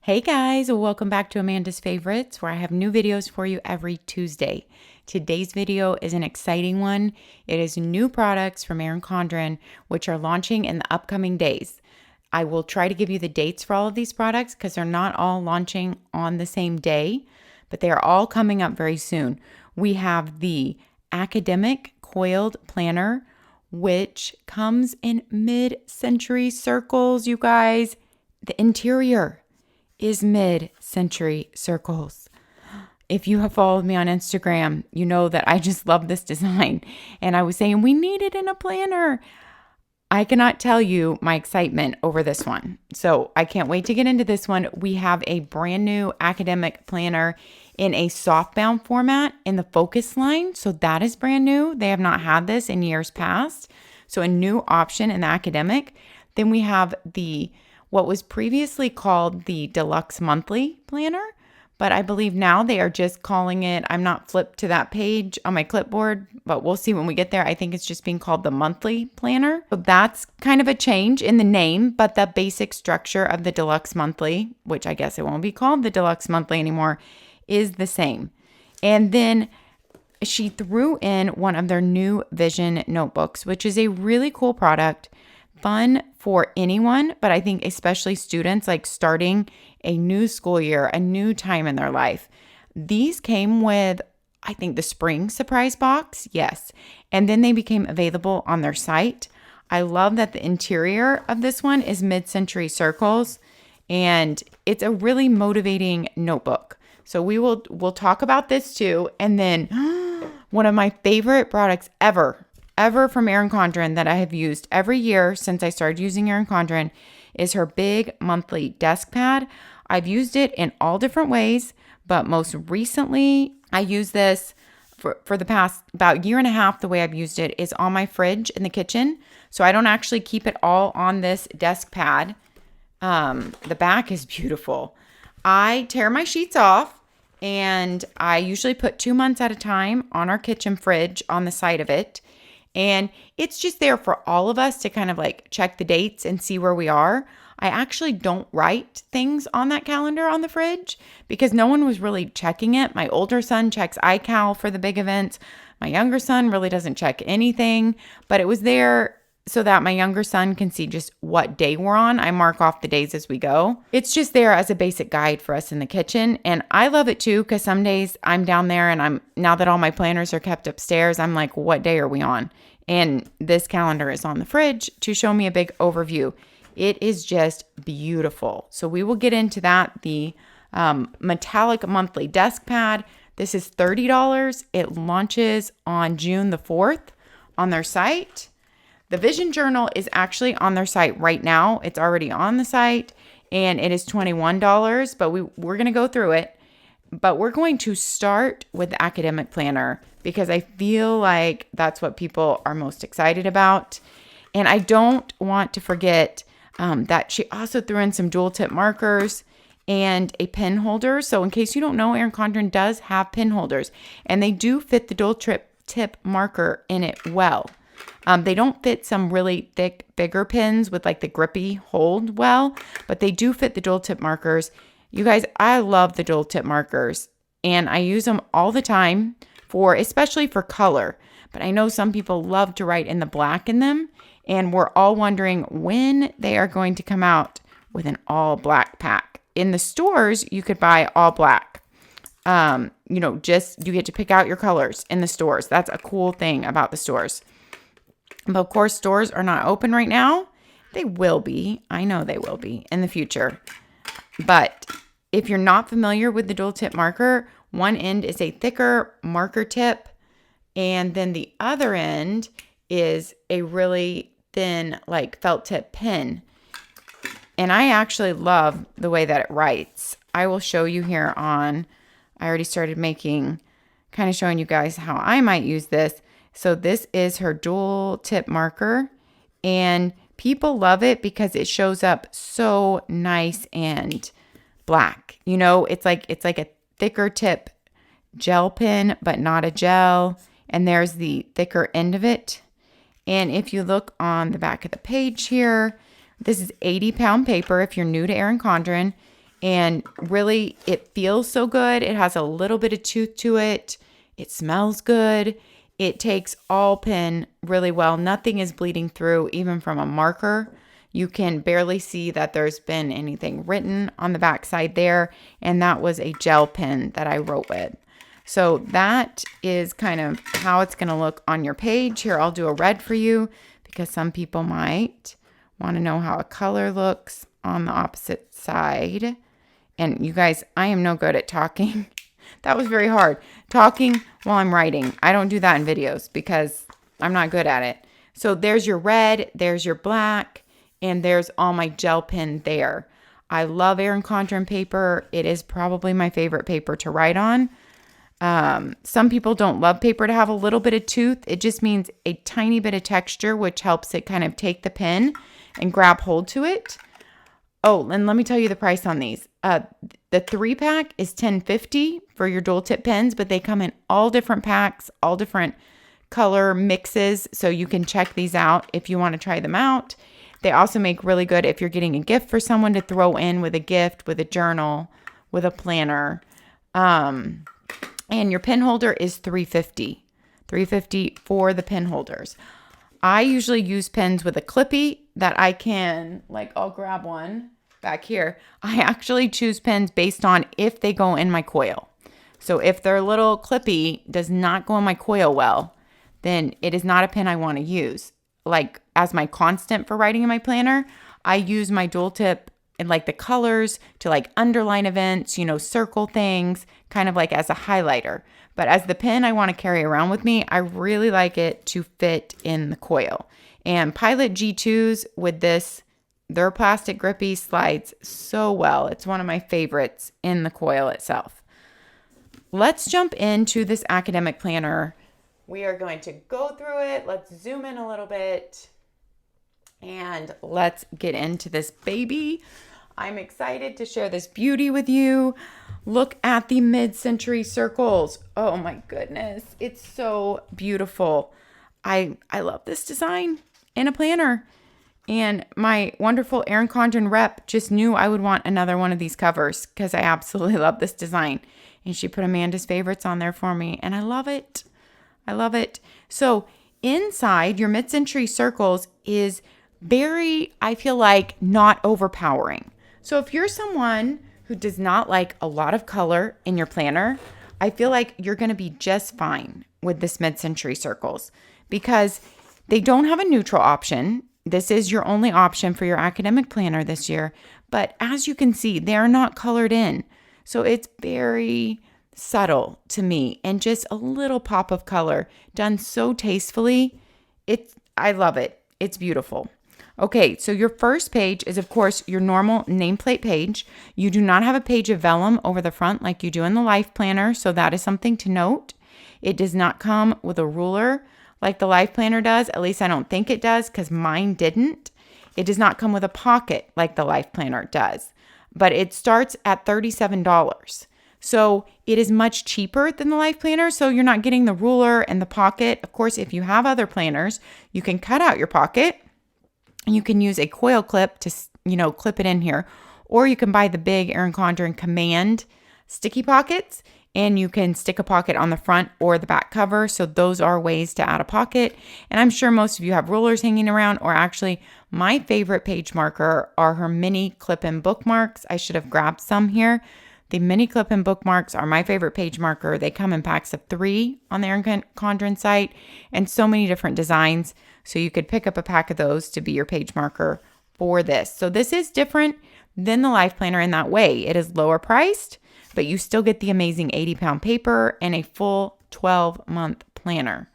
Hey guys, welcome back to Amanda's Favorites, where I have new videos for you every Tuesday. Today's video is an exciting one. It is new products from Erin Condren, which are launching in the upcoming days. I will try to give you the dates for all of these products because they're not all launching on the same day, but they are all coming up very soon. We have the Academic COILED Planner, which comes in mid-century circles, you guys. The interior is mid-century circles. If you have followed me on Instagram, you know that I just love this design. And I was saying we need it in a planner. I cannot tell you my excitement over this one. So I can't wait to get into this one. We have a brand new academic planner in a softbound format in the focus line. So that is brand new. They have not had this in years past. So a new option in the academic. Then we have what was previously called the Deluxe Monthly Planner, but I believe now they are just calling it, I'm not flipped to that page on my clipboard, but we'll see when we get there. I think it's just being called the Monthly Planner. So that's kind of a change in the name, but the basic structure of the Deluxe Monthly, which I guess it won't be called the Deluxe Monthly anymore, is the same. And then she threw in one of their new Vision notebooks, which is a really cool product. Fun for anyone, but I think especially students like starting a new school year, a new time in their life. These came with, I think, the spring surprise box. Yes. And then they became available on their site. I love that the interior of this one is mid-century circles, and it's a really motivating notebook. So we'll talk about this too. And then one of my favorite products ever from Erin Condren that I have used every year since I started using Erin Condren is her big monthly Deskpad. I've used it in all different ways, but most recently I use this for the past about year and a half. The way I've used it is on my fridge in the kitchen. So I don't actually keep it all on this Deskpad. The back is beautiful. I tear my sheets off and I usually put 2 months at a time on our kitchen fridge on the side of it. And it's just there for all of us to kind of like check the dates and see where we are. I actually don't write things on that calendar on the fridge because no one was really checking it. My older son checks iCal for the big events. My younger son really doesn't check anything, but it was there so that my younger son can see just what day we're on. I mark off the days as we go. It's just there as a basic guide for us in the kitchen. And I love it too because some days I'm down there and now that all my planners are kept upstairs, I'm like, what day are we on? And this calendar is on the fridge to show me a big overview. It is just beautiful. So we will get into that. The metallic monthly Deskpad. This is $30. It launches on June the 4th on their site. The Vision Journal is actually on their site right now. It's already on the site and it is $21, but we're going to go through it. But we're going to start with the academic planner because I feel like that's what people are most excited about. And I don't want to forget that she also threw in some dual tip markers and a pen holder. So in case you don't know, Erin Condren does have pen holders and they do fit the dual tip marker in it well. They don't fit some really thick, bigger pens with like the grippy hold well, but they do fit the dual tip markers. You guys, I love the dual tip markers and I use them all the time especially for color. But I know some people love to write in the black in them and we're all wondering when they are going to come out with an all black pack. In the stores, you could buy all black. You get to pick out your colors in the stores. That's a cool thing about the stores. But of course, stores are not open right now. They will be. I know they will be in the future. But if you're not familiar with the dual tip marker, one end is a thicker marker tip, and then the other end is a really thin, like felt tip pen. And I actually love the way that it writes. I will show you here I already started kind of showing you guys how I might use this. So this is her dual tip marker, and people love it because it shows up so nice and black. It's like a thicker tip gel pen, but not a gel. And there's the thicker end of it. And if you look on the back of the page here, this is 80-pound paper if you're new to Erin Condren. And really, it feels so good. It has a little bit of tooth to it. It smells good. It takes all pen really well. Nothing is bleeding through, even from a marker. You can barely see that there's been anything written on the back side there. And that was a gel pen that I wrote with. So that is kind of how it's going to look on your page. Here, I'll do a red for you because some people might want to know how a color looks on the opposite side. And you guys, I am no good at talking. That was very hard. Talking while I'm writing. I don't do that in videos because I'm not good at it. So there's your red, there's your black, and there's all my gel pen there. I love Erin Condren paper. It is probably my favorite paper to write on. Some people don't love paper to have a little bit of tooth. It just means a tiny bit of texture, which helps it kind of take the pen and grab hold to it. Oh, and let me tell you the price on these. The 3-pack is $10.50 for your dual tip pens, but they come in all different packs, all different color mixes. So you can check these out if you want to try them out. They also make really good if you're getting a gift for someone to throw in with a gift, with a journal, with a planner. And your pen holder is $3.50 for the pen holders. I usually use pens with a clippy that I can, like, I'll grab one back here. I actually choose pens based on if they go in my coil. So if their little clippy does not go in my coil well, then it is not a pen I want to use. Like, as my constant for writing in my planner, I use my dual tip and like the colors to like underline events, circle things, kind of like as a highlighter. But as the pen I want to carry around with me, I really like it to fit in the coil. And Pilot G2s with this, their plastic grippy slides so well. It's one of my favorites in the coil itself. Let's jump into this academic planner. We are going to go through it. Let's zoom in a little bit and let's get into this baby. I'm excited to share this beauty with you. Look at the mid-century circles. Oh my goodness. It's so beautiful. I love this design in a planner. And my wonderful Erin Condren rep just knew I would want another one of these covers because I absolutely love this design. And she put Amanda's favorites on there for me. And I love it. I love it. So inside your mid-century circles is very, I feel like, not overpowering. So if you're someone who does not like a lot of color in your planner, I feel like you're going to be just fine with this mid-century circles because they don't have a neutral option. This is your only option for your academic planner this year. But as you can see, they're not colored in. So it's very subtle to me and just a little pop of color done so tastefully. I love it. It's beautiful. Okay, so your first page is, of course, your normal nameplate page. You do not have a page of vellum over the front like you do in the Life Planner, so that is something to note. It does not come with a ruler like the Life Planner does. At least I don't think it does because mine didn't. It does not come with a pocket like the Life Planner does, but it starts at $37. So it is much cheaper than the Life Planner, so you're not getting the ruler and the pocket. Of course, if you have other planners, you can cut out your pocket. You can use a coil clip to, clip it in here. Or you can buy the big Erin Condren Command sticky pockets, and you can stick a pocket on the front or the back cover. So those are ways to add a pocket. And I'm sure most of you have rulers hanging around, or actually my favorite page marker are her mini clip-in bookmarks. I should have grabbed some here. The mini clip-in bookmarks are my favorite page marker. They come in packs of 3 on the Erin Condren site and so many different designs. So you could pick up a pack of those to be your page marker for this. So this is different than the Life Planner in that way. It is lower priced, but you still get the amazing 80-pound paper and a full 12-month planner.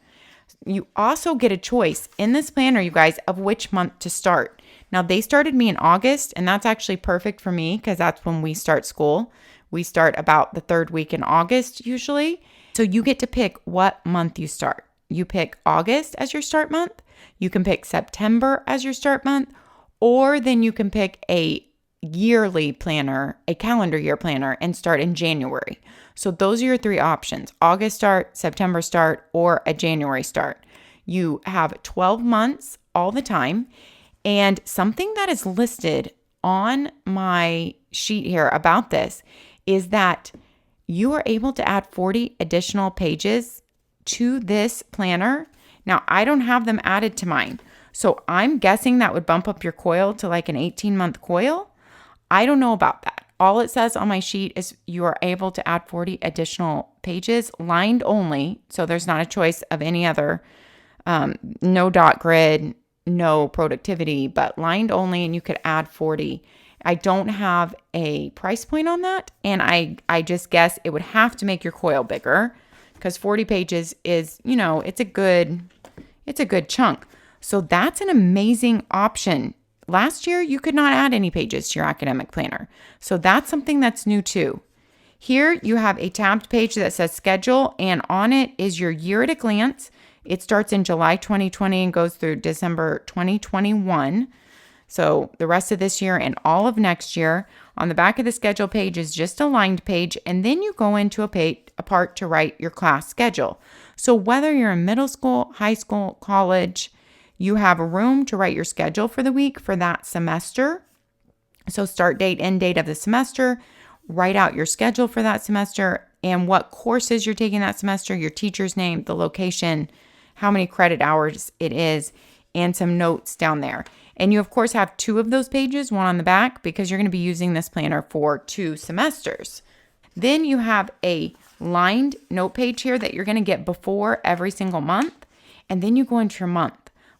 You also get a choice in this planner, you guys, of which month to start. Now, they started me in August, and that's actually perfect for me because that's when we start school. We start about the 3rd week in August usually. So you get to pick what month you start. You pick August as your start month. You can pick September as your start month, or then you can pick a yearly planner, a calendar year planner, and start in January. So those are your 3 options: August start, September start, or a January start. You have 12 months all the time. And something that is listed on my sheet here about this is that you are able to add 40 additional pages to this planner. Now, I don't have them added to mine, so I'm guessing that would bump up your COIL to like an 18-month COIL. I don't know about that. All it says on my sheet is you are able to add 40 additional pages, lined only, so there's not a choice of any other, no dot grid, no productivity, but lined only, and you could add 40. I don't have a price point on that, and I just guess it would have to make your COIL bigger because 40 pages is, it's a good chunk. So that's an amazing option. Last year, you could not add any pages to your academic planner. So that's something that's new too. Here you have a tabbed page that says schedule, and on it is your year at a glance. It starts in July 2020 and goes through December 2021. So the rest of this year and all of next year. On the back of the schedule page is just a lined page, and then you go into a part to write your class schedule. So whether you're in middle school, high school, college, you have a room to write your schedule for the week for that semester. So start date, end date of the semester, write out your schedule for that semester and what courses you're taking that semester, your teacher's name, the location, how many credit hours it is, and some notes down there. And you, of course, have 2 of those pages, one on the back, because you're going to be using this planner for 2 semesters. Then you have a lined note page here that you're going to get before every single month. And then you go into your month.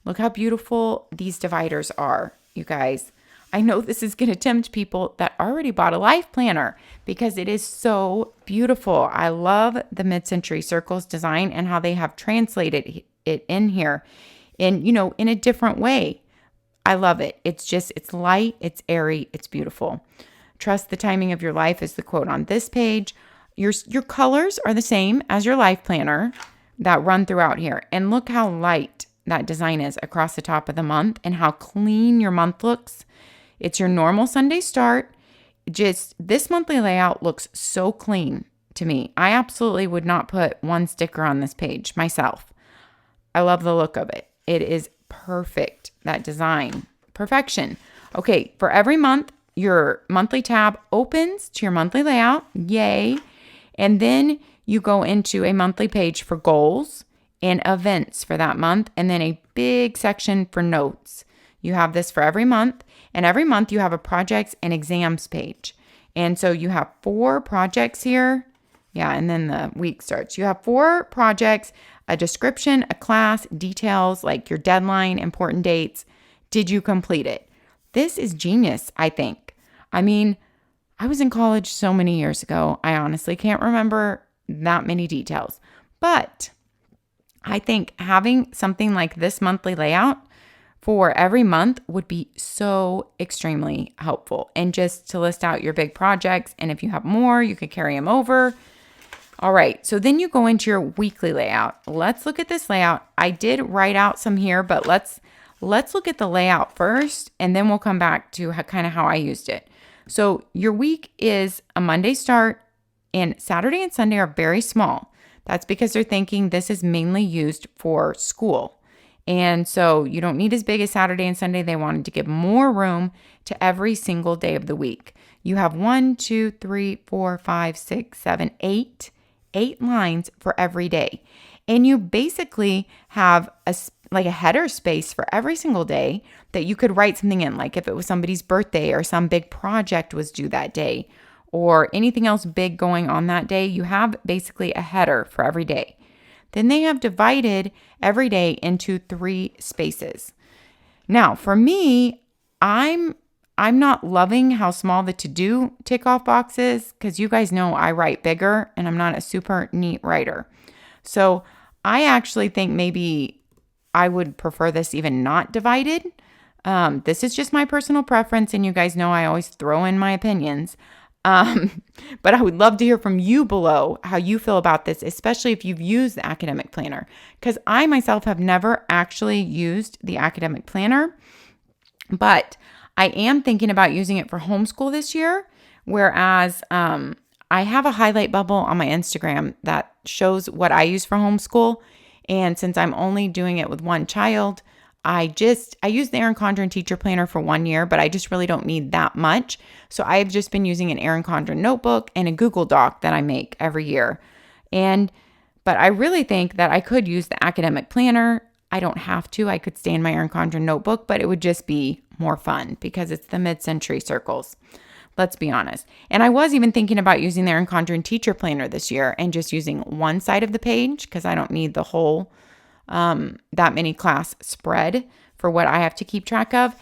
Look how beautiful these dividers are, you guys. I know this is going to tempt people that already bought a life planner because it is so beautiful. I love the mid-century circles design and how they have translated it in here in, in a different way. I love it. It's light, it's airy, it's beautiful. Trust the timing of your life is the quote on this page. Your colors are the same as your life planner that run throughout here. And look how light that design is across the top of the month and how clean your month looks. It's your normal Sunday start. Just this monthly layout looks so clean to me. I absolutely would not put one sticker on this page myself. I love the look of it. It is perfect, that design. Perfection. Okay, for every month, your monthly tab opens to your monthly layout. Yay. And then you go into a monthly page for goals and events for that month, and then a big section for notes. You have this for every month, and every month you have a projects and exams page. And so you have 4 projects here. Yeah, and then the week starts. You have 4 projects, a description, a class, details like your deadline, important dates. Did you complete it? This is genius, I think. I mean, I was in college so many years ago. I honestly can't remember that many details. But I think having something like this monthly layout for every month would be so extremely helpful. And just to list out your big projects, and if you have more, you could carry them over. All right, so then you go into your weekly layout. Let's look at this layout. I did write out some here, but let's look at the layout first, and then we'll come back to kind of how I used it. So your week is a Monday start, and Saturday and Sunday are very small. That's because they're thinking this is mainly used for school. And so you don't need as big as Saturday and Sunday. They wanted to give more room to every single day of the week. You have 1, 2, 3, 4, 5, 6, 7, 8 lines for every day. And you basically have a header space for every single day that you could write something in, like if it was somebody's birthday or some big project was due that day or anything else big going on that day, you have basically a header for every day. Then they have divided every day into 3 spaces. Now, for me, I'm not loving how small the to-do tick-off box is because you guys know I write bigger and I'm not a super neat writer. So I actually think maybe I would prefer this even not divided. This is just my personal preference, and you guys know I always throw in my opinions. But I would love to hear from you below how you feel about this, especially if you've used the academic planner, because I myself have never actually used the academic planner, but I am thinking about using it for homeschool this year, whereas I have a highlight bubble on my Instagram that shows what I use for homeschool. And since I'm only doing it with one child, I used the Erin Condren teacher planner for 1 year, but I just really don't need that much. So I've just been using an Erin Condren notebook and a Google Doc that I make every year. But I really think that I could use the academic planner. I don't have to. I could stay in my Erin Condren notebook, but it would just be more fun because it's the mid-century circles. Let's be honest. And I was even thinking about using the Erin Condren teacher planner this year and just using one side of the page because I don't need the whole that many class spread for what I have to keep track of.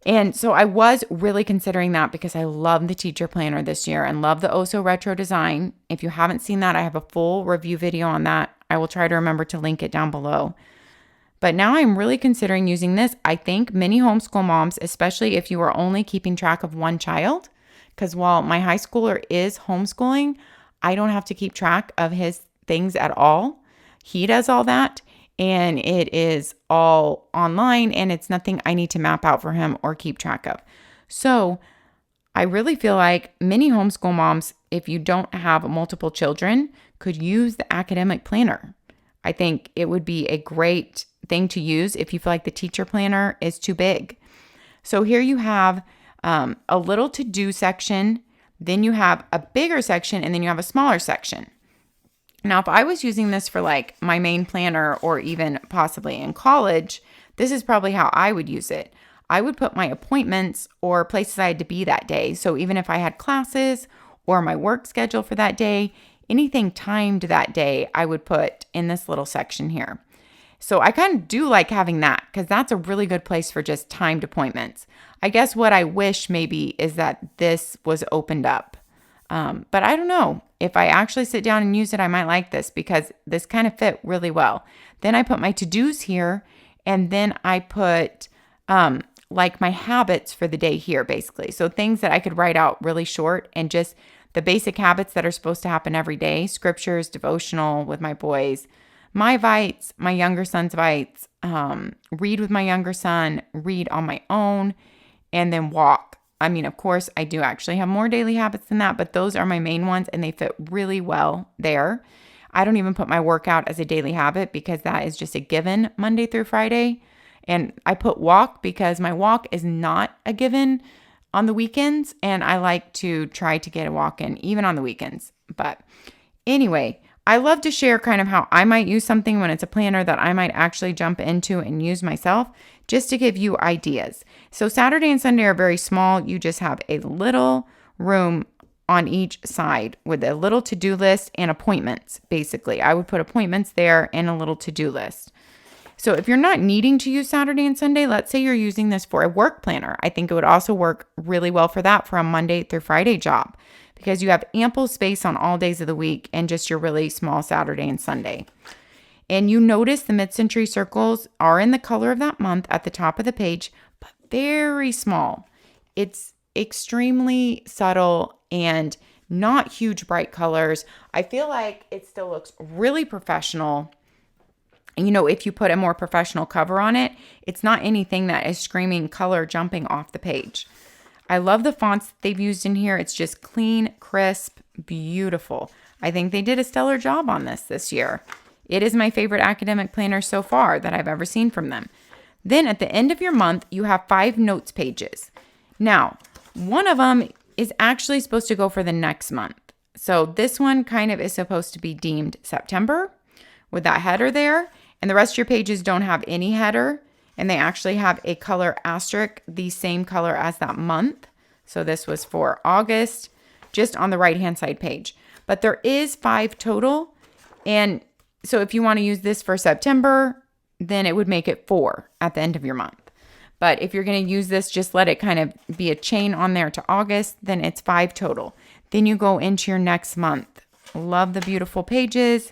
And so I was really considering that because I love the teacher planner this year and love the Oso retro design. If you haven't seen that, I have a full review video on that. I will try to remember to link it down below. But now I'm really considering using this. I think many homeschool moms, especially if you are only keeping track of one child, because while my high schooler is homeschooling, I don't have to keep track of his things at all. He does all that. And it is all online and it's nothing I need to map out for him or keep track of. So I really feel like many homeschool moms, if you don't have multiple children, could use the academic planner. I think it would be a great thing to use if you feel like the teacher planner is too big. So here you have a little to-do section, then you have a bigger section, and then you have a smaller section. Now, if I was using this for like my main planner or even possibly in college, this is probably how I would use it. I would put my appointments or places I had to be that day. So even if I had classes or my work schedule for that day, anything timed that day, I would put in this little section here. So I kind of do like having that because that's a really good place for just timed appointments. I guess what I wish maybe is that this was opened up. But I don't know. If I actually sit down and use it, I might like this because this kind of fit really well. Then I put my to-dos here, and then I put like my habits for the day here, basically. So things that I could write out really short and just the basic habits that are supposed to happen every day, scriptures, devotional with my boys, my Vites, my younger son's Vites, read with my younger son, read on my own, and then walk. I mean, of course, I do actually have more daily habits than that, but those are my main ones and they fit really well there. I don't even put my workout as a daily habit because that is just a given Monday through Friday. And I put walk because my walk is not a given on the weekends. And I like to try to get a walk in even on the weekends. But anyway, I love to share kind of how I might use something when it's a planner that I might actually jump into and use myself, just to give you ideas. So Saturday and Sunday are very small. You just have a little room on each side with a little to-do list and appointments, basically. I would put appointments there and a little to-do list. So if you're not needing to use Saturday and Sunday, let's say you're using this for a work planner. I think it would also work really well for that for a Monday through Friday job because you have ample space on all days of the week and just your really small Saturday and Sunday. And you notice the mid-century circles are in the color of that month at the top of the page, but very small. It's extremely subtle and not huge bright colors. I feel like it still looks really professional. And if you put a more professional cover on it, it's not anything that is screaming color jumping off the page. I love the fonts that they've used in here. It's just clean, crisp, beautiful. I think they did a stellar job on this year. It is my favorite academic planner so far that I've ever seen from them. Then at the end of your month, you have 5 notes pages. Now, one of them is actually supposed to go for the next month. So this one kind of is supposed to be deemed September with that header there. And the rest of your pages don't have any header. And they actually have a color asterisk, the same color as that month. So this was for August, just on the right-hand side page. But there is 5 total. And so if you want to use this for September, then it would make it 4 at the end of your month. But if you're going to use this, just let it kind of be a chain on there to August, then it's 5 total. Then you go into your next month. Love the beautiful pages.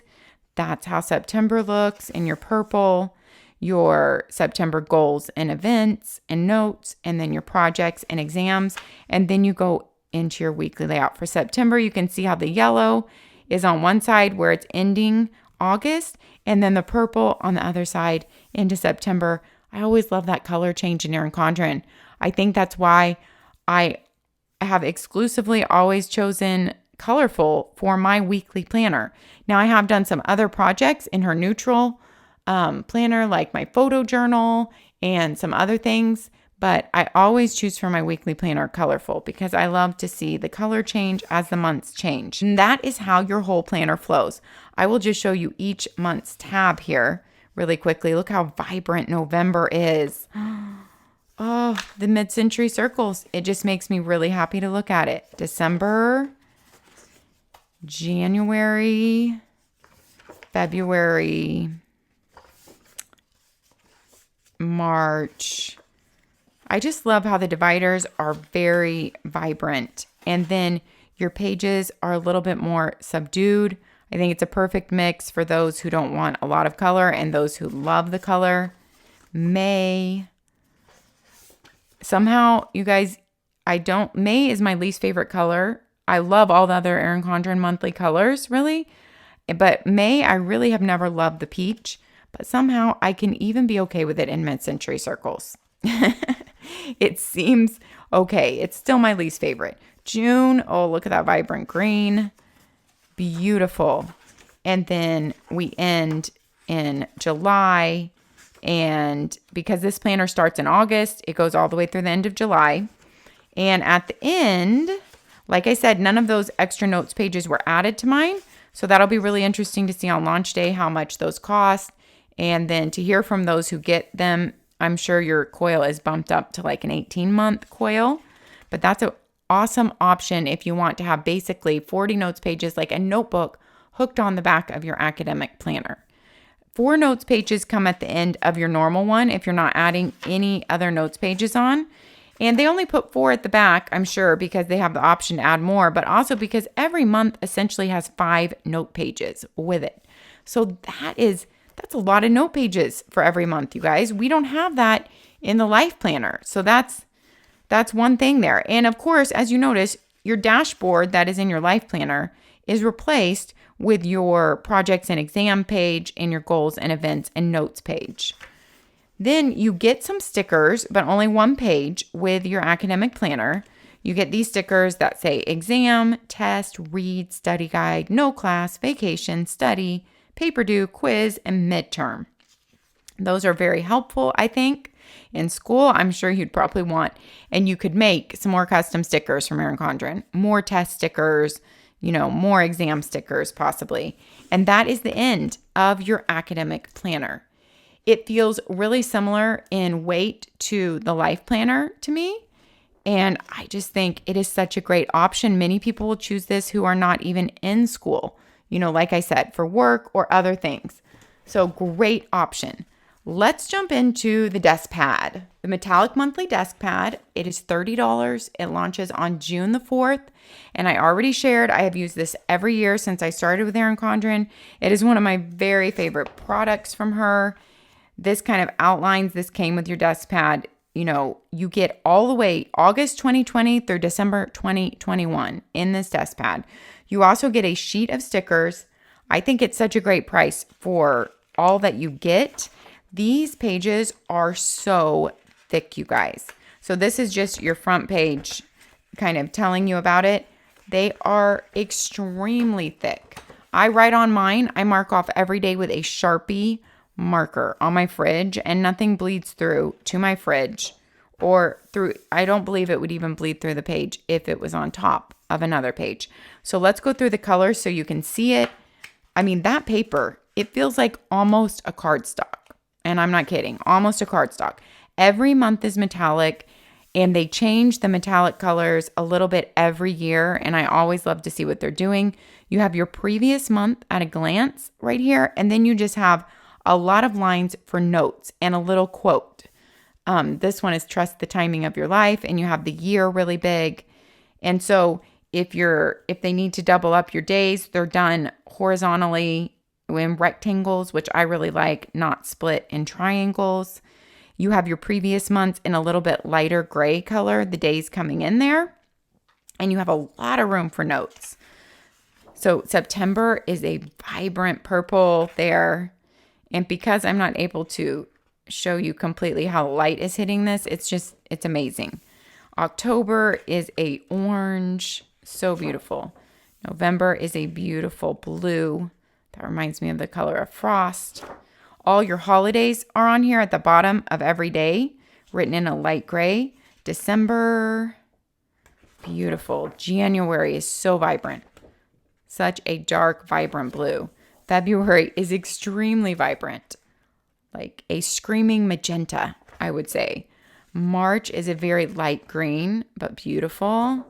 That's how September looks in your purple, your September goals and events and notes, and then your projects and exams. And then you go into your weekly layout. For September, you can see how the yellow is on one side where it's ending August, and then the purple on the other side into September. I always love that color change in Erin Condren. I think that's why I have exclusively always chosen colorful for my weekly planner. Now I have done some other projects in her neutral planner like my photo journal and some other things. But I always choose for my weekly planner colorful because I love to see the color change as the months change. And that is how your whole planner flows. I will just show you each month's tab here really quickly. Look how vibrant November is. Oh, the mid-century circles. It just makes me really happy to look at it. December, January, February, March. I just love how the dividers are very vibrant. And then your pages are a little bit more subdued. I think it's a perfect mix for those who don't want a lot of color and those who love the color. May. Somehow, you guys, May is my least favorite color. I love all the other Erin Condren monthly colors, really. But May, I really have never loved the peach. But somehow, I can even be okay with it in mid-century circles. It seems okay. It's still my least favorite. June, oh, look at that vibrant green. Beautiful. And then we end in July. And because this planner starts in August, it goes all the way through the end of July. And at the end, like I said, none of those extra notes pages were added to mine. So that'll be really interesting to see on launch day how much those cost. And then to hear from those who get them, I'm sure your coil is bumped up to like an 18-month coil. But that's an awesome option if you want to have basically 40 notes pages like a notebook hooked on the back of your academic planner. 4 notes pages come at the end of your normal one if you're not adding any other notes pages on. And they only put 4 at the back, I'm sure, because they have the option to add more, but also because every month essentially has 5 note pages with it. So that's a lot of note pages for every month, you guys. We don't have that in the life planner. So that's one thing there. And of course, as you notice, your dashboard that is in your life planner is replaced with your projects and exam page and your goals and events and notes page. Then you get some stickers, but only 1 page with your academic planner. You get these stickers that say exam, test, read, study guide, no class, vacation, study, paper due, quiz, and midterm. Those are very helpful, I think. In school, I'm sure you'd probably want, and you could make some more custom stickers from Erin Condren, more test stickers, more exam stickers possibly. And that is the end of your academic planner. It feels really similar in weight to the life planner to me. And I just think it is such a great option. Many people will choose this who are not even in school, like I said, for work or other things. So great option. Let's jump into the Deskpad, the metallic monthly Deskpad. It is $30. It launches on June the 4th. And I already shared, I have used this every year since I started with Erin Condren. It is one of my very favorite products from her. This kind of outlines, this came with your Deskpad. You get all the way August 2020 through December 2021 in this Deskpad. You also get a sheet of stickers. I think it's such a great price for all that you get. These pages are so thick, you guys. So this is just your front page kind of telling you about it. They are extremely thick. I write on mine. I mark off every day with a Sharpie marker on my fridge, and nothing bleeds through to my fridge or through. I don't believe it would even bleed through the page if it was on top of another page. So let's go through the colors so you can see it. I mean, that paper, it feels like almost a cardstock. And I'm not kidding, almost a cardstock. Every month is metallic, and they change the metallic colors a little bit every year. And I always love to see what they're doing. You have your previous month at a glance right here. And then you just have a lot of lines for notes and a little quote. This one is trust the timing of your life, and you have the year really big. And so if they need to double up your days, they're done horizontally in rectangles, which I really like, not split in triangles. You have your previous months in a little bit lighter gray color, the days coming in there. And you have a lot of room for notes. So September is a vibrant purple there. And because I'm not able to show you completely how light is hitting this, it's amazing. October is a orange, so beautiful. November is a beautiful blue. That reminds me of the color of frost. All your holidays are on here at the bottom of every day, written in a light gray. December, beautiful. January is so vibrant. Such a dark, vibrant blue. February is extremely vibrant, like a screaming magenta, I would say. March is a very light green, but beautiful.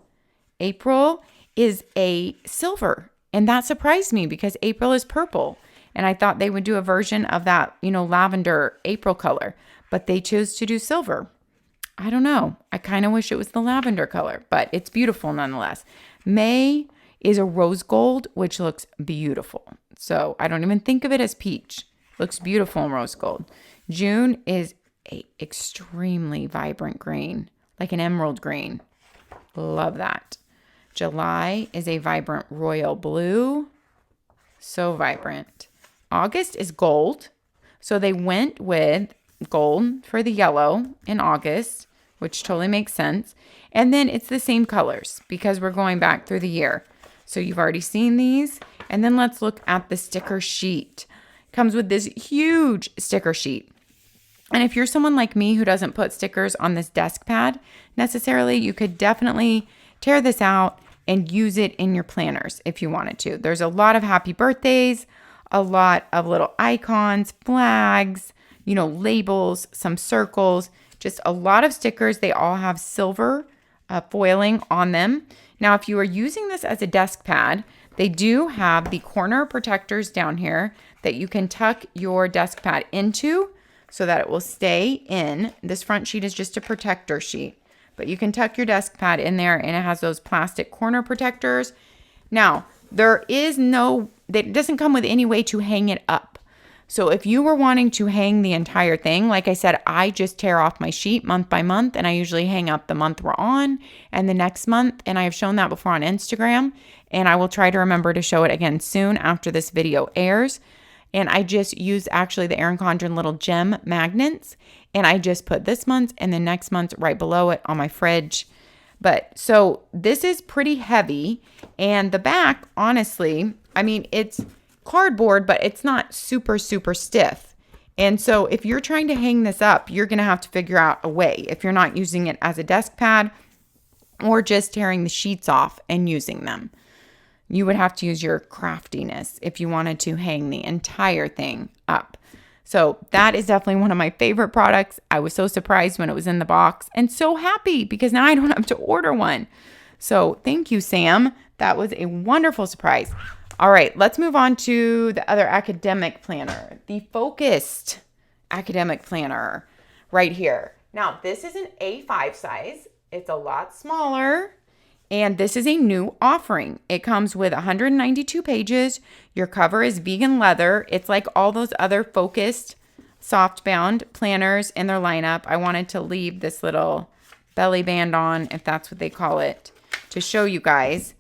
April is a silver, and that surprised me because April is purple, and I thought they would do a version of that, lavender April color, but they chose to do silver. I don't know. I kind of wish it was the lavender color, but it's beautiful nonetheless. May is a rose gold, which looks beautiful. So I don't even think of it as peach. Looks beautiful in rose gold. June is a extremely vibrant green, like an emerald green. Love that. July is a vibrant royal blue. So vibrant. August is gold. So they went with gold for the yellow in August, which totally makes sense. And then it's the same colors because we're going back through the year. So you've already seen these. And then let's look at the sticker sheet. It comes with this huge sticker sheet. And if you're someone like me who doesn't put stickers on this Deskpad necessarily, you could definitely tear this out and use it in your planners if you wanted to. There's a lot of happy birthdays, a lot of little icons, flags, labels, some circles, just a lot of stickers. They all have silver foiling on them. Now, if you are using this as a Deskpad, they do have the corner protectors down here that you can tuck your Deskpad into so that it will stay in. This front sheet is just a protector sheet, but you can tuck your Deskpad in there and it has those plastic corner protectors. Now, it doesn't come with any way to hang it up. So if you were wanting to hang the entire thing, like I said, I just tear off my sheet month by month, and I usually hang up the month we're on and the next month. And I have shown that before on Instagram, and I will try to remember to show it again soon after this video airs. And I just use actually the Erin Condren little gem magnets, and I just put this month and the next month right below it on my fridge. But so this is pretty heavy, and the back, honestly, it's cardboard, but it's not super, super stiff. And so if you're trying to hang this up, you're going to have to figure out a way if you're not using it as a Deskpad or just tearing the sheets off and using them. You would have to use your craftiness if you wanted to hang the entire thing up. So that is definitely one of my favorite products. I was so surprised when it was in the box and so happy because now I don't have to order one. So thank you, Sam. That was a wonderful surprise. All right, let's move on to the other academic planner, the focused academic planner right here. Now, this is an A5 size. It's a lot smaller, and this is a new offering. It comes with 192 pages. Your cover is vegan leather. It's like all those other focused softbound planners in their lineup. I wanted to leave this little belly band on, if that's what they call it, to show you guys.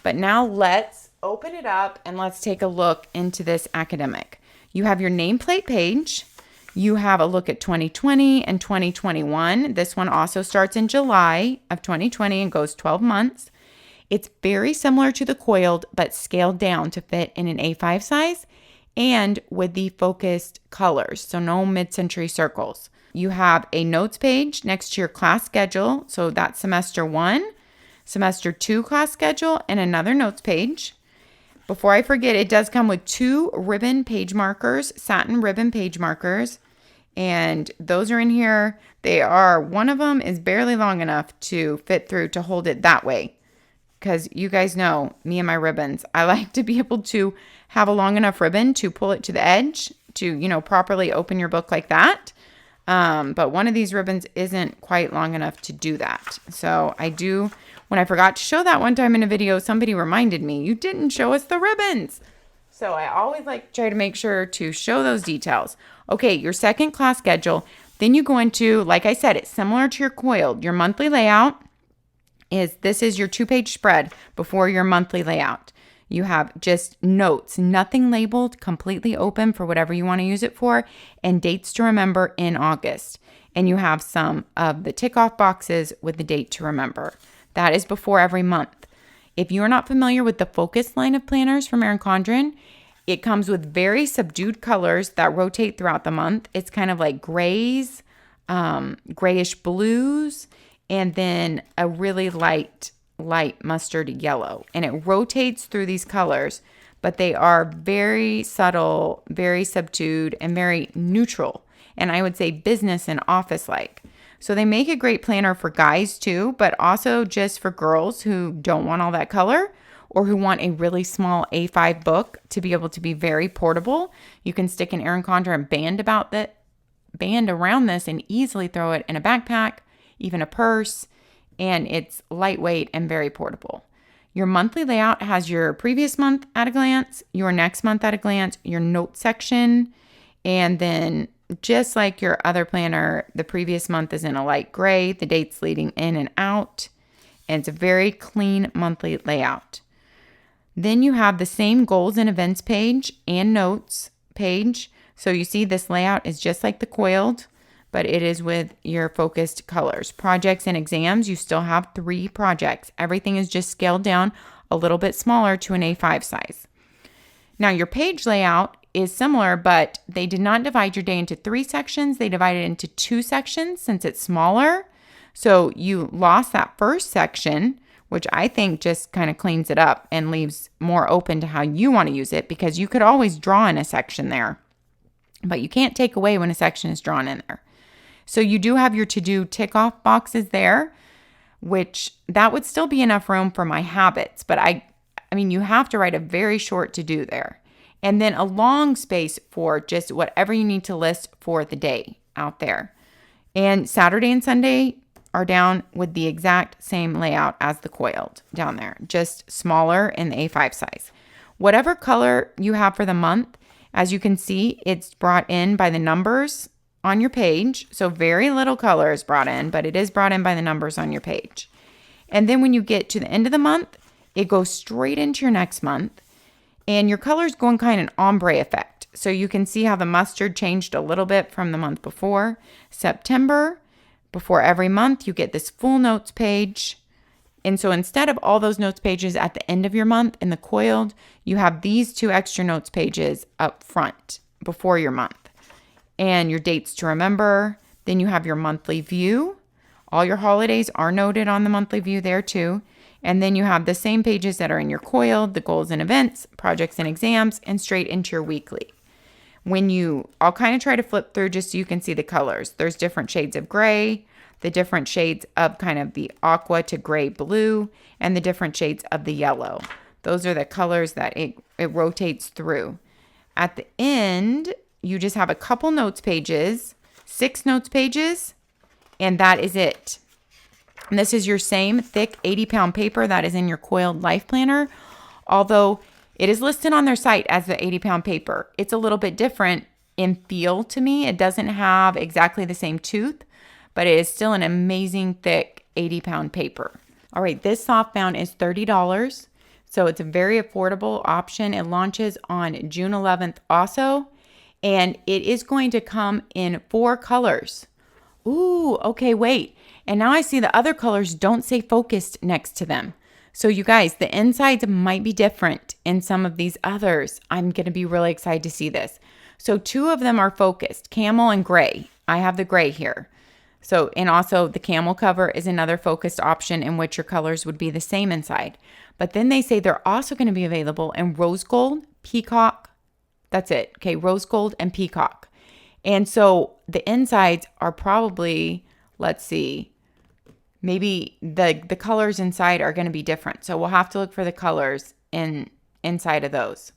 But now let's open it up and let's take a look into this academic. You have your nameplate page. You have a look at 2020 and 2021. This one also starts in July of 2020 and goes 12 months. It's very similar to the COILED, but scaled down to fit in an A5 size and with the focused colors, so no mid-century circles. You have a notes page next to your class schedule, so that's semester 1. Semester 2 class schedule, and another notes page. Before I forget, it does come with 2 ribbon page markers, satin ribbon page markers, and those are in here. One of them is barely long enough to fit through to hold it that way, because you guys know me and my ribbons. I like to be able to have a long enough ribbon to pull it to the edge to, properly open your book like that. But one of these ribbons isn't quite long enough to do that. So when I forgot to show that one time in a video, somebody reminded me, you didn't show us the ribbons. So I always like to try to make sure to show those details. Okay, your second class schedule. Then you go into, like I said, it's similar to your COILED. Your monthly layout this is your 2-page spread before your monthly layout. You have just notes, nothing labeled, completely open for whatever you want to use it for, and dates to remember in August. And you have some of the tick off boxes with the date to remember. That is before every month. If you are not familiar with the Focus line of planners from Erin Condren, It comes with very subdued colors that rotate throughout the month. It's kind of like grays, grayish blues, and then a really light mustard yellow. And it rotates through these colors, but they are very subtle, very subdued, and very neutral. And I would say business and office-like. So they make a great planner for guys too, but also just for girls who don't want all that color or who want a really small A5 book to be able to be very portable. You can stick an Erin Condren band around this and easily throw it in a backpack, even a purse, and it's lightweight and very portable. Your monthly layout has your previous month at a glance, your next month at a glance, your note section, and then just like your other planner, the previous month is in a light gray, the dates leading in and out, and it's a very clean monthly layout. Then you have the same goals and events page and notes page. So you see this layout is just like the COILED, but it is with your focused colors. Projects and exams, you still have 3 projects. Everything is just scaled down a little bit smaller to an A5 size. Now your page layout is similar, but they did not divide your day into 3 sections. They divided it into 2 sections since it's smaller. So you lost that first section, which I think just kind of cleans it up and leaves more open to how you want to use it, because you could always draw in a section there, but you can't take away when a section is drawn in there. So you do have your to-do tick-off boxes there, which that would still be enough room for my habits, but I mean, you have to write a very short to-do there. And then a long space for just whatever you need to list for the day out there. And Saturday and Sunday are down with the exact same layout as the COILED down there, just smaller in the A5 size. Whatever color you have for the month, as you can see, it's brought in by the numbers on your page. So very little color is brought in, but it is brought in by the numbers on your page. And then when you get to the end of the month, it goes straight into your next month. And your colors go in kind of an ombre effect. So you can see how the mustard changed a little bit from the month before. September, before every month, you get this full notes page. And so instead of all those notes pages at the end of your month in the COILED, you have these 2 extra notes pages up front before your month. And your dates to remember. Then you have your monthly view. All your holidays are noted on the monthly view there too. And then you have the same pages that are in your COILED, the goals and events, projects and exams, and straight into your weekly. I'll kind of try to flip through just so you can see the colors. There's different shades of gray, the different shades of kind of the aqua to gray blue, and the different shades of the yellow. Those are the colors that it rotates through. At the end, you just have a couple notes pages, 6 notes pages, and that is it. And this is your same thick 80-pound paper that is in your COILED Life Planner, although it is listed on their site as the 80-pound paper. It's a little bit different in feel to me. It doesn't have exactly the same tooth, but it is still an amazing thick 80-pound paper. All right, this SOFTBOUND is $30, so it's a very affordable option. It launches on June 11th also, and it is going to come in 4 colors. Ooh, okay, wait. And now I see the other colors don't say focused next to them. So you guys, the insides might be different in some of these others. I'm going to be really excited to see this. So 2 of them are focused, camel and gray. I have the gray here. So, and also the camel cover is another focused option in which your colors would be the same inside. But then they say they're also going to be available in rose gold, peacock. That's it. Okay, rose gold and peacock. And so the insides are probably, let's see, maybe the colors inside are going to be different. So we'll have to look for the colors inside of those.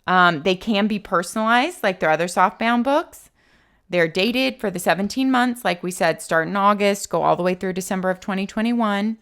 They can be personalized like their other SOFTBOUND books. They're dated for the 17 months, like we said, start in August, go all the way through December of 2021.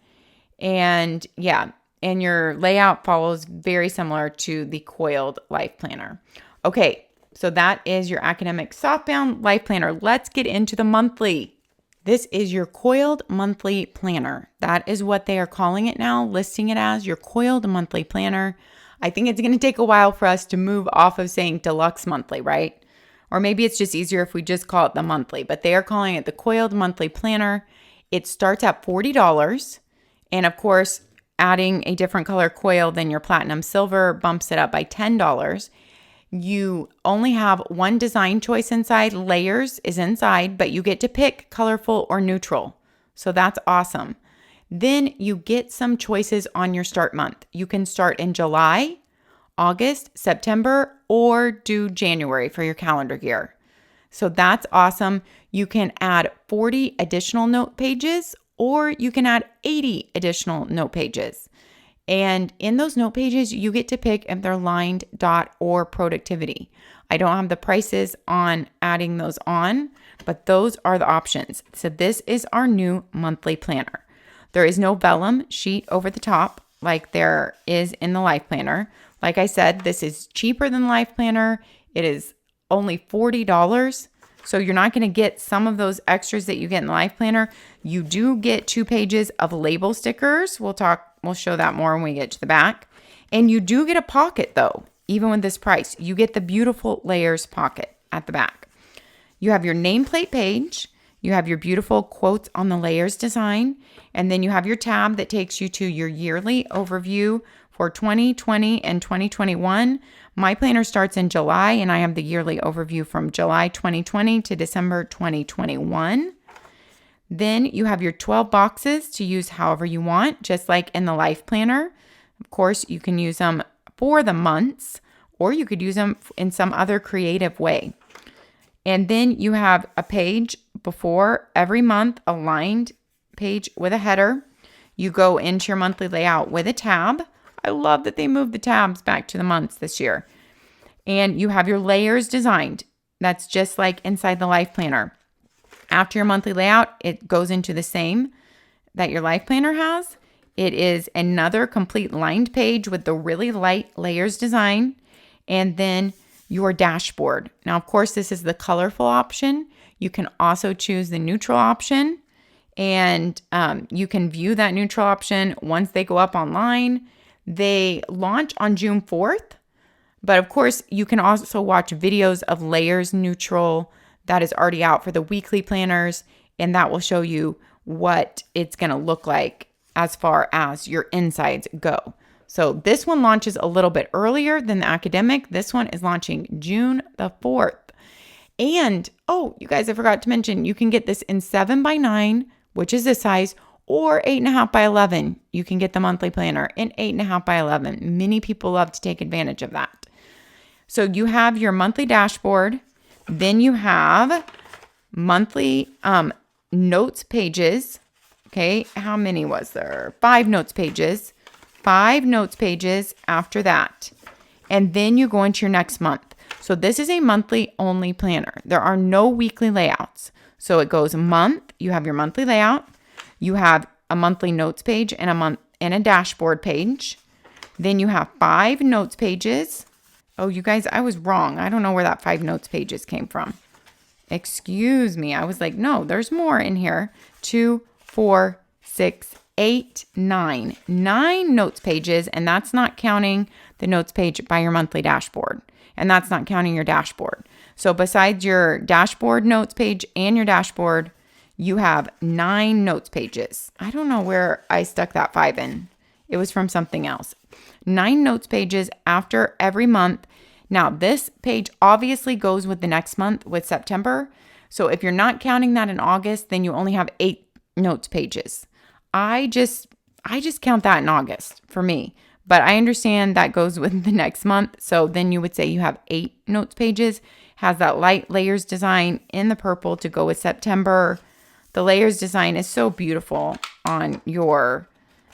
And yeah, and your layout follows very similar to the COILED Life Planner. Okay, so that is your academic SOFTBOUND Life Planner. Let's get into the monthly. This is your COILED Monthly Planner. That is what they are calling it now, listing it as your COILED Monthly Planner. I think it's going to take a while for us to move off of saying Deluxe Monthly, right? Or maybe it's just easier if we just call it the monthly, but they are calling it the COILED Monthly Planner. It starts at $40. And of course, adding a different color COILED than your Platinum Silver bumps it up by $10. You only have one design choice inside. Layers is inside, but you get to pick colorful or neutral. So that's awesome. Then you get some choices on your start month. You can start in July, August, September, or do January for your calendar year. So that's awesome. You can add 40 additional note pages, or you can add 80 additional note pages. And in those note pages, you get to pick if they're lined, dot, or productivity. I don't have the prices on adding those on, but those are the options. So this is our new monthly planner. There is no vellum sheet over the top like there is in the Life Planner. Like I said, this is cheaper than the Life Planner. It is only $40. So you're not going to get some of those extras that you get in the Life Planner. You do get 2 pages of label stickers. We'll show that more when we get to the back. And you do get a pocket though, even with this price. You get the beautiful layers pocket at the back. You have your nameplate page. You have your beautiful quotes on the layers design. And then you have your tab that takes you to your yearly overview for 2020 and 2021. My planner starts in July, and I have the yearly overview from July 2020 to December 2021. Then you have your 12 boxes to use however you want, just like in the Life Planner. Of course, you can use them for the months, or you could use them in some other creative way. And then you have a page before every month, a lined page with a header. You go into your monthly layout with a tab. I love that they moved the tabs back to the months this year. And you have your layers designed. That's just like inside the Life Planner. After your monthly layout, it goes into the same that your Life Planner has. It is another complete lined page with the really light layers design. And then your dashboard. Now, of course, this is the colorful option. You can also choose the neutral option, and you can view that neutral option once they go up online. They launch on June 4th, but of course, you can also watch videos of layers neutral that is already out for the weekly planners, and that will show you what it's going to look like as far as your insides go. So this one launches a little bit earlier than the academic. This one is launching June the 4th. And, oh, you guys, I forgot to mention, you can get this in 7x9, which is this size, or 8.5x11. You can get the monthly planner in 8.5x11. Many people love to take advantage of that. So you have your monthly dashboard. Then you have monthly notes pages. Okay, how many was there? 5 notes pages. 5 notes pages after that. And then you go into your next month. So this is a monthly only planner. There are no weekly layouts. So it goes month, you have your monthly layout, you have a monthly notes page and a dashboard page. Then you have 5 notes pages. Oh, you guys, I was wrong. I don't know where that 5 notes pages came from. Excuse me. I was like, no, there's more in here. 2, 4, 6, 8, 9. 9 notes pages, and that's not counting the notes page by your monthly dashboard. And that's not counting your dashboard. So besides your dashboard notes page and your dashboard, you have 9 notes pages. I don't know where I stuck that 5 in. It was from something else. 9 notes pages after every month. Now, this page obviously goes with the next month, with September. So if you're not counting that in August, then you only have 8 notes pages. I just count that in August for me. But I understand that goes with the next month. So then you would say you have 8 notes pages. Has that light layers design in the purple to go with September. The layers design is so beautiful on your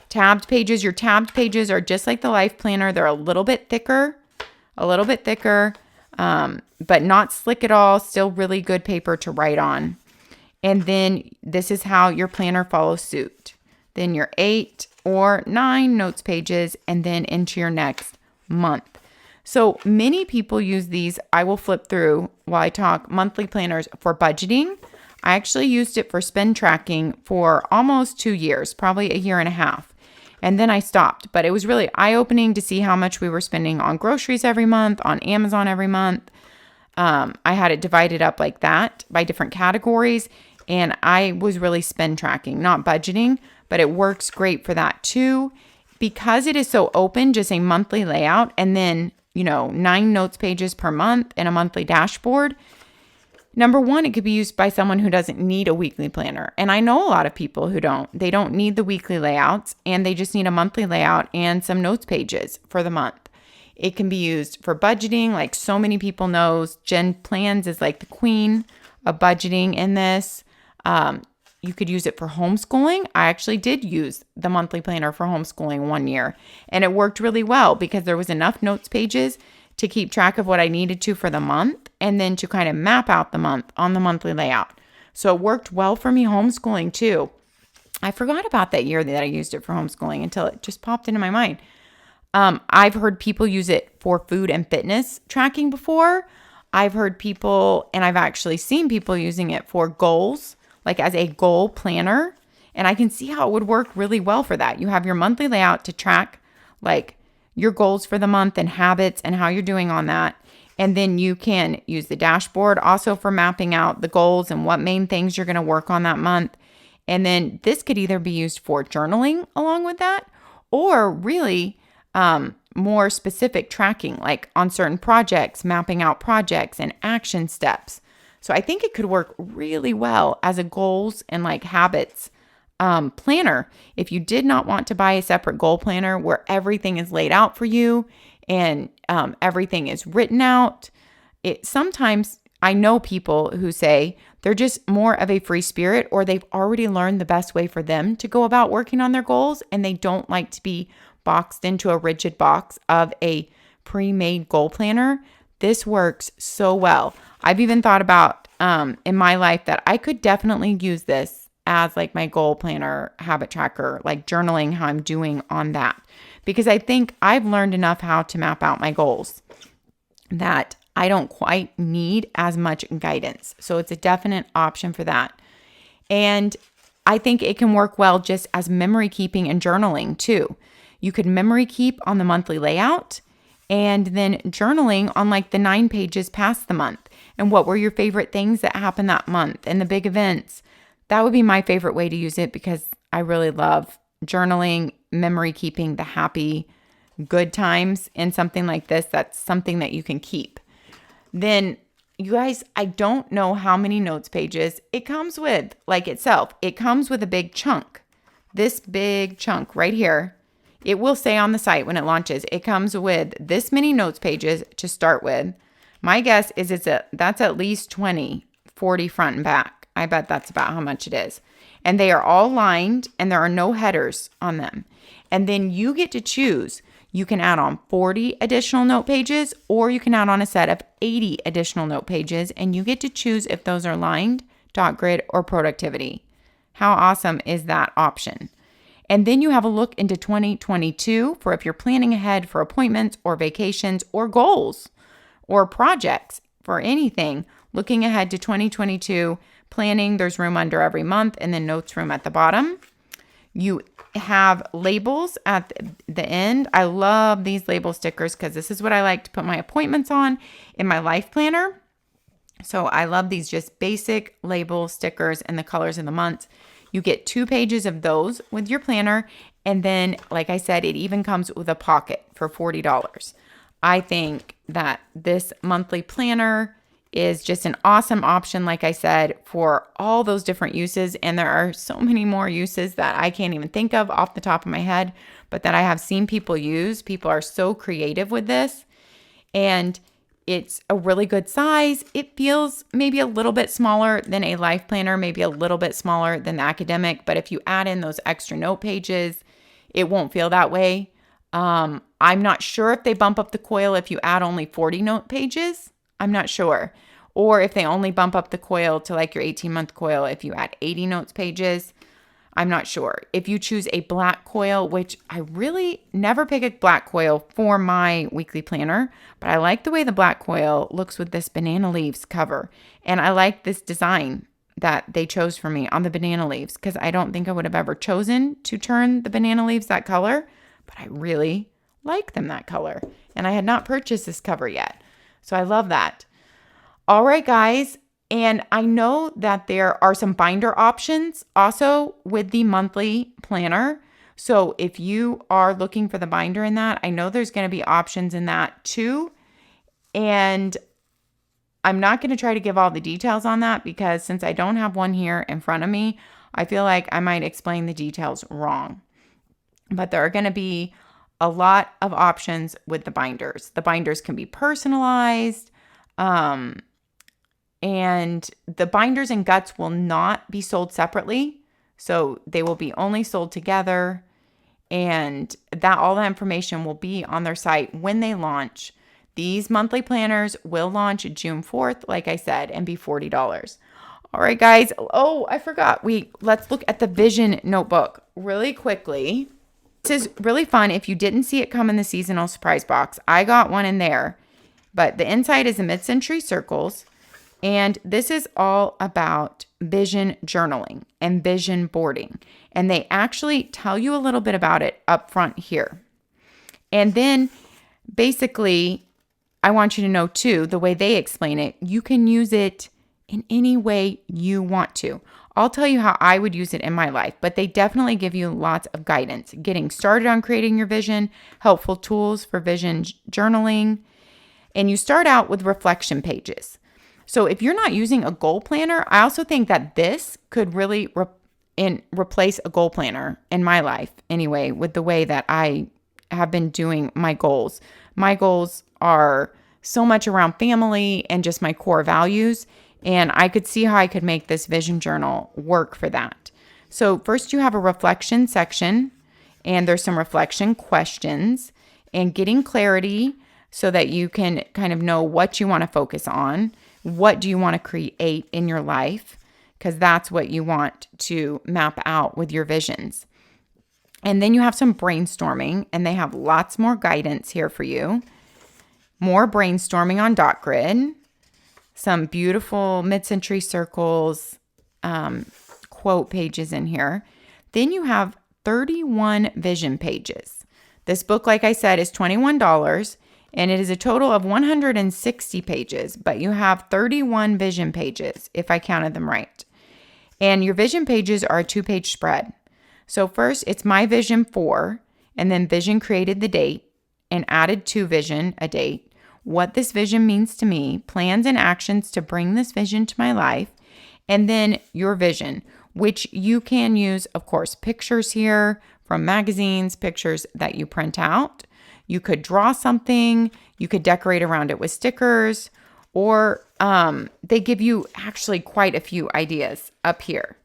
tabbed pages. Your tabbed pages are just like the Life Planner. They're a little bit thicker, but not slick at all. Still really good paper to write on. And then this is how your planner follows suit. Then your 8 or 9 notes pages, and then into your next month. So many people use these. I will flip through while I talk monthly planners for budgeting. I actually used it for spend tracking for almost 2 years, probably a year and a half. And then I stopped, but it was really eye-opening to see how much we were spending on groceries every month, on Amazon every month. I had it divided up like that by different categories, and I was really spend tracking, not budgeting, but it works great for that too. Because it is so open, just a monthly layout, and then 9 notes pages per month and a monthly dashboard. Number one, it could be used by someone who doesn't need a weekly planner. And I know a lot of people who don't. They don't need the weekly layouts, and they just need a monthly layout and some notes pages for the month. It can be used for budgeting, like so many people knows. Jen Plans is like the queen of budgeting in this. You could use it for homeschooling. I actually did use the monthly planner for homeschooling one year, and it worked really well because there was enough notes pages to keep track of what I needed to for the month, and then to kind of map out the month on the monthly layout. So it worked well for me homeschooling too. I forgot about that year that I used it for homeschooling until it just popped into my mind. I've heard people use it for food and fitness tracking before. I've heard people, and I've actually seen people using it for goals, like as a goal planner. And I can see how it would work really well for that. You have your monthly layout to track like your goals for the month and habits and how you're doing on that. And then you can use the dashboard also for mapping out the goals and what main things you're going to work on that month. And then this could either be used for journaling along with that, or really more specific tracking, like on certain projects, mapping out projects and action steps. So I think it could work really well as a goals and like habits planner. If you did not want to buy a separate goal planner where everything is laid out for you and everything is written out, sometimes I know people who say they're just more of a free spirit, or they've already learned the best way for them to go about working on their goals, and they don't like to be boxed into a rigid box of a pre-made goal planner. This works so well. I've even thought about in my life that I could definitely use this as like my goal planner, habit tracker, like journaling how I'm doing on that. Because I think I've learned enough how to map out my goals that I don't quite need as much guidance. So it's a definite option for that. And I think it can work well just as memory keeping and journaling too. You could memory keep on the monthly layout and then journaling on like the 9 pages past the month. And what were your favorite things that happened that month and the big events? That would be my favorite way to use it because I really love journaling, memory keeping the happy, good times in something like this. That's something that you can keep. Then you guys, I don't know how many notes pages it comes with, like itself. It comes with a big chunk. This big chunk right here. It will say on the site when it launches, it comes with this many notes pages to start with. My guess is that's at least 40 front and back. I bet that's about how much it is. And they are all lined and there are no headers on them. And then you get to choose. You can add on 40 additional note pages, or you can add on a set of 80 additional note pages, and you get to choose if those are lined, dot grid, or productivity. How awesome is that option? And then you have a look into 2022 for if you're planning ahead for appointments or vacations or goals or projects for anything. Looking ahead to 2022, planning, there's room under every month, and then notes room at the bottom. You have labels at the end. I love these label stickers because this is what I like to put my appointments on in my life planner. So I love these just basic label stickers and the colors of the months. You get 2 pages of those with your planner. And then, like I said, it even comes with a pocket for $40. I think that this monthly planner is just an awesome option, like I said, for all those different uses. And there are so many more uses that I can't even think of off the top of my head, but that I have seen people use. People are so creative with this. And it's a really good size. It feels maybe a little bit smaller than a life planner, maybe a little bit smaller than the academic. But if you add in those extra note pages, it won't feel that way. I'm not sure if they bump up the COIL if you add only 40 note pages. I'm not sure. Or if they only bump up the COIL to like your 18-month COIL if you add 80 notes pages. I'm not sure. If you choose a black COIL, which I really never pick a black COIL for my weekly planner, but I like the way the black COIL looks with this banana leaves cover. And I like this design that they chose for me on the banana leaves because I don't think I would have ever chosen to turn the banana leaves that color, but I really like them that color. And I had not purchased this cover yet. So I love that. All right, guys. And I know that there are some binder options also with the monthly planner. So if you are looking for the binder in that, I know there's going to be options in that too. And I'm not going to try to give all the details on that because since I don't have one here in front of me, I feel like I might explain the details wrong. But there are going to be a lot of options with the binders. The binders can be personalized, and the binders and guts will not be sold separately. So they will be only sold together, and that all the information will be on their site when they launch. These monthly planners will launch June 4th, like I said, and be $40. All right, guys. Oh, I forgot. Let's look at the Vision notebook really quickly. This is really fun. If you didn't see it come in the seasonal surprise box, I got one in there. But the inside is the mid-century circles. And this is all about vision journaling and vision boarding. And they actually tell you a little bit about it up front here. And then basically, I want you to know too, the way they explain it, you can use it in any way you want to. I'll tell you how I would use it in my life, but they definitely give you lots of guidance. Getting started on creating your vision, helpful tools for vision journaling. And you start out with reflection pages. So if you're not using a goal planner, I also think that this could really replace a goal planner in my life anyway, with the way that I have been doing my goals. My goals are so much around family and just my core values. And I could see how I could make this vision journal work for that. So first you have a reflection section, and there's some reflection questions and getting clarity so that you can kind of know what you want to focus on. What do you want to create in your life? Because that's what you want to map out with your visions. And then you have some brainstorming, and they have lots more guidance here for you. More brainstorming on dot grid. Some beautiful mid-century circles, quote pages in here. Then you have 31 vision pages. This book, like I said, is $21, and it is a total of 160 pages, but you have 31 vision pages, if I counted them right. And your vision pages are a 2-page spread. So first, it's my vision for, and then vision created the date, and added to vision a date. What this vision means to me, plans and actions to bring this vision to my life, and then your vision, which you can use, of course, pictures here from magazines, pictures that you print out. You could draw something, you could decorate around it with stickers, or they give you actually quite a few ideas up here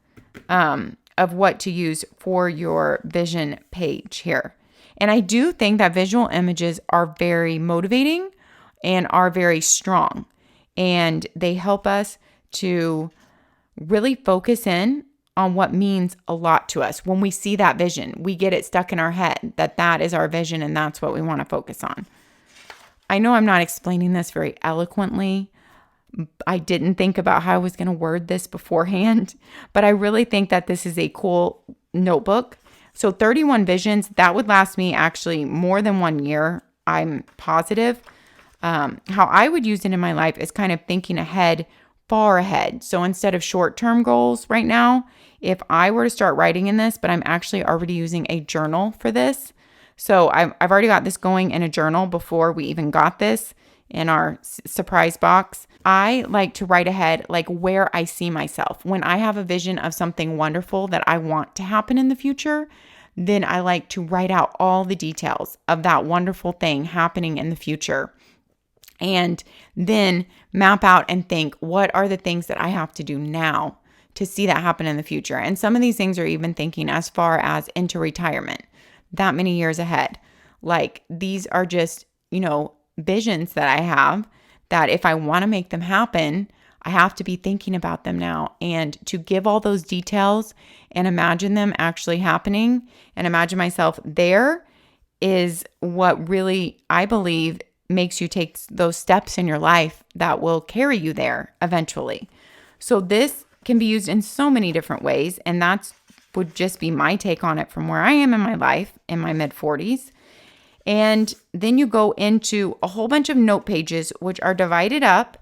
of what to use for your vision page here. And I do think that visual images are very motivating and are very strong, and they help us to really focus in on what means a lot to us. When we see that vision, we get it stuck in our head that that is our vision and that's what we want to focus on. I know I'm not explaining this very eloquently. I didn't think about how I was going to word this beforehand, but I really think that this is a cool notebook. So 31 visions, that would last me actually more than 1 year, I'm positive. How I would use it in my life is kind of thinking ahead, far ahead. So instead of short-term goals right now, if I were to start writing in this, but I'm actually already using a journal for this. So I've already got this going in a journal before we even got this in our surprise box. I like to write ahead, like where I see myself. When I have a vision of something wonderful that I want to happen in the future, then I like to write out all the details of that wonderful thing happening in the future. And then map out and think, what are the things that I have to do now to see that happen in the future? And some of these things are even thinking as far as into retirement, that many years ahead. Like these are just, visions that I have that if I want to make them happen, I have to be thinking about them now. And to give all those details and imagine them actually happening and imagine myself there is what really, I believe, makes you take those steps in your life that will carry you there eventually. So this can be used in so many different ways. And that's would just be my take on it from where I am in my life in my mid-40s. And then you go into a whole bunch of note pages, which are divided up.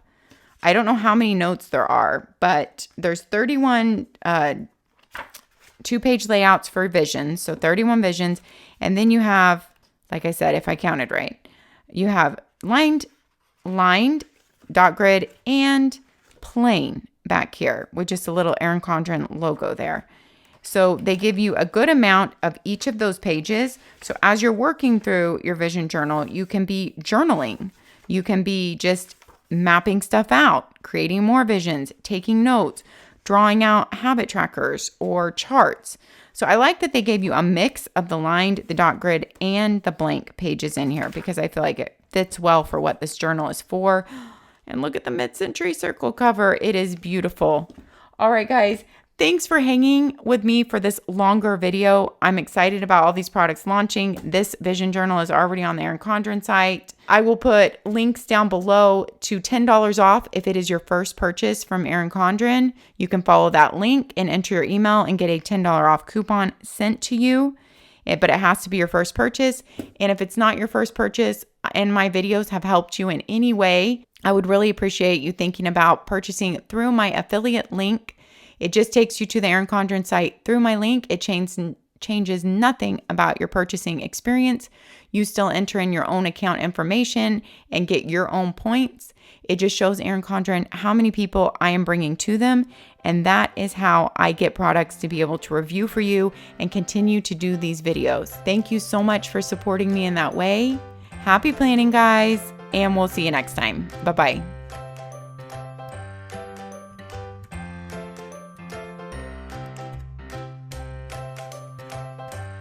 I don't know how many notes there are, but there's 31 2-page layouts for visions, so 31 visions. And then you have, like I said, if I counted right, you have lined, dot grid, and plain back here with just a little Erin Condren logo there. So they give you a good amount of each of those pages. So as you're working through your vision journal, you can be journaling. You can be just mapping stuff out, creating more visions, taking notes, drawing out habit trackers or charts. So I like that they gave you a mix of the lined, the dot grid, and the blank pages in here because I feel like it fits well for what this journal is for. And look at the mid-century circle cover. It is beautiful. All right, guys. Thanks for hanging with me for this longer video. I'm excited about all these products launching. This vision journal is already on the Erin Condren site. I will put links down below to $10 off if it is your first purchase from Erin Condren. You can follow that link and enter your email and get a $10 off coupon sent to you. But it has to be your first purchase. And if it's not your first purchase and my videos have helped you in any way, I would really appreciate you thinking about purchasing through my affiliate link. It just takes you to the Erin Condren site through my link. It changes nothing about your purchasing experience. You still enter in your own account information and get your own points. It just shows Erin Condren how many people I am bringing to them. And that is how I get products to be able to review for you and continue to do these videos. Thank you so much for supporting me in that way. Happy planning, guys, and we'll see you next time. Bye-bye.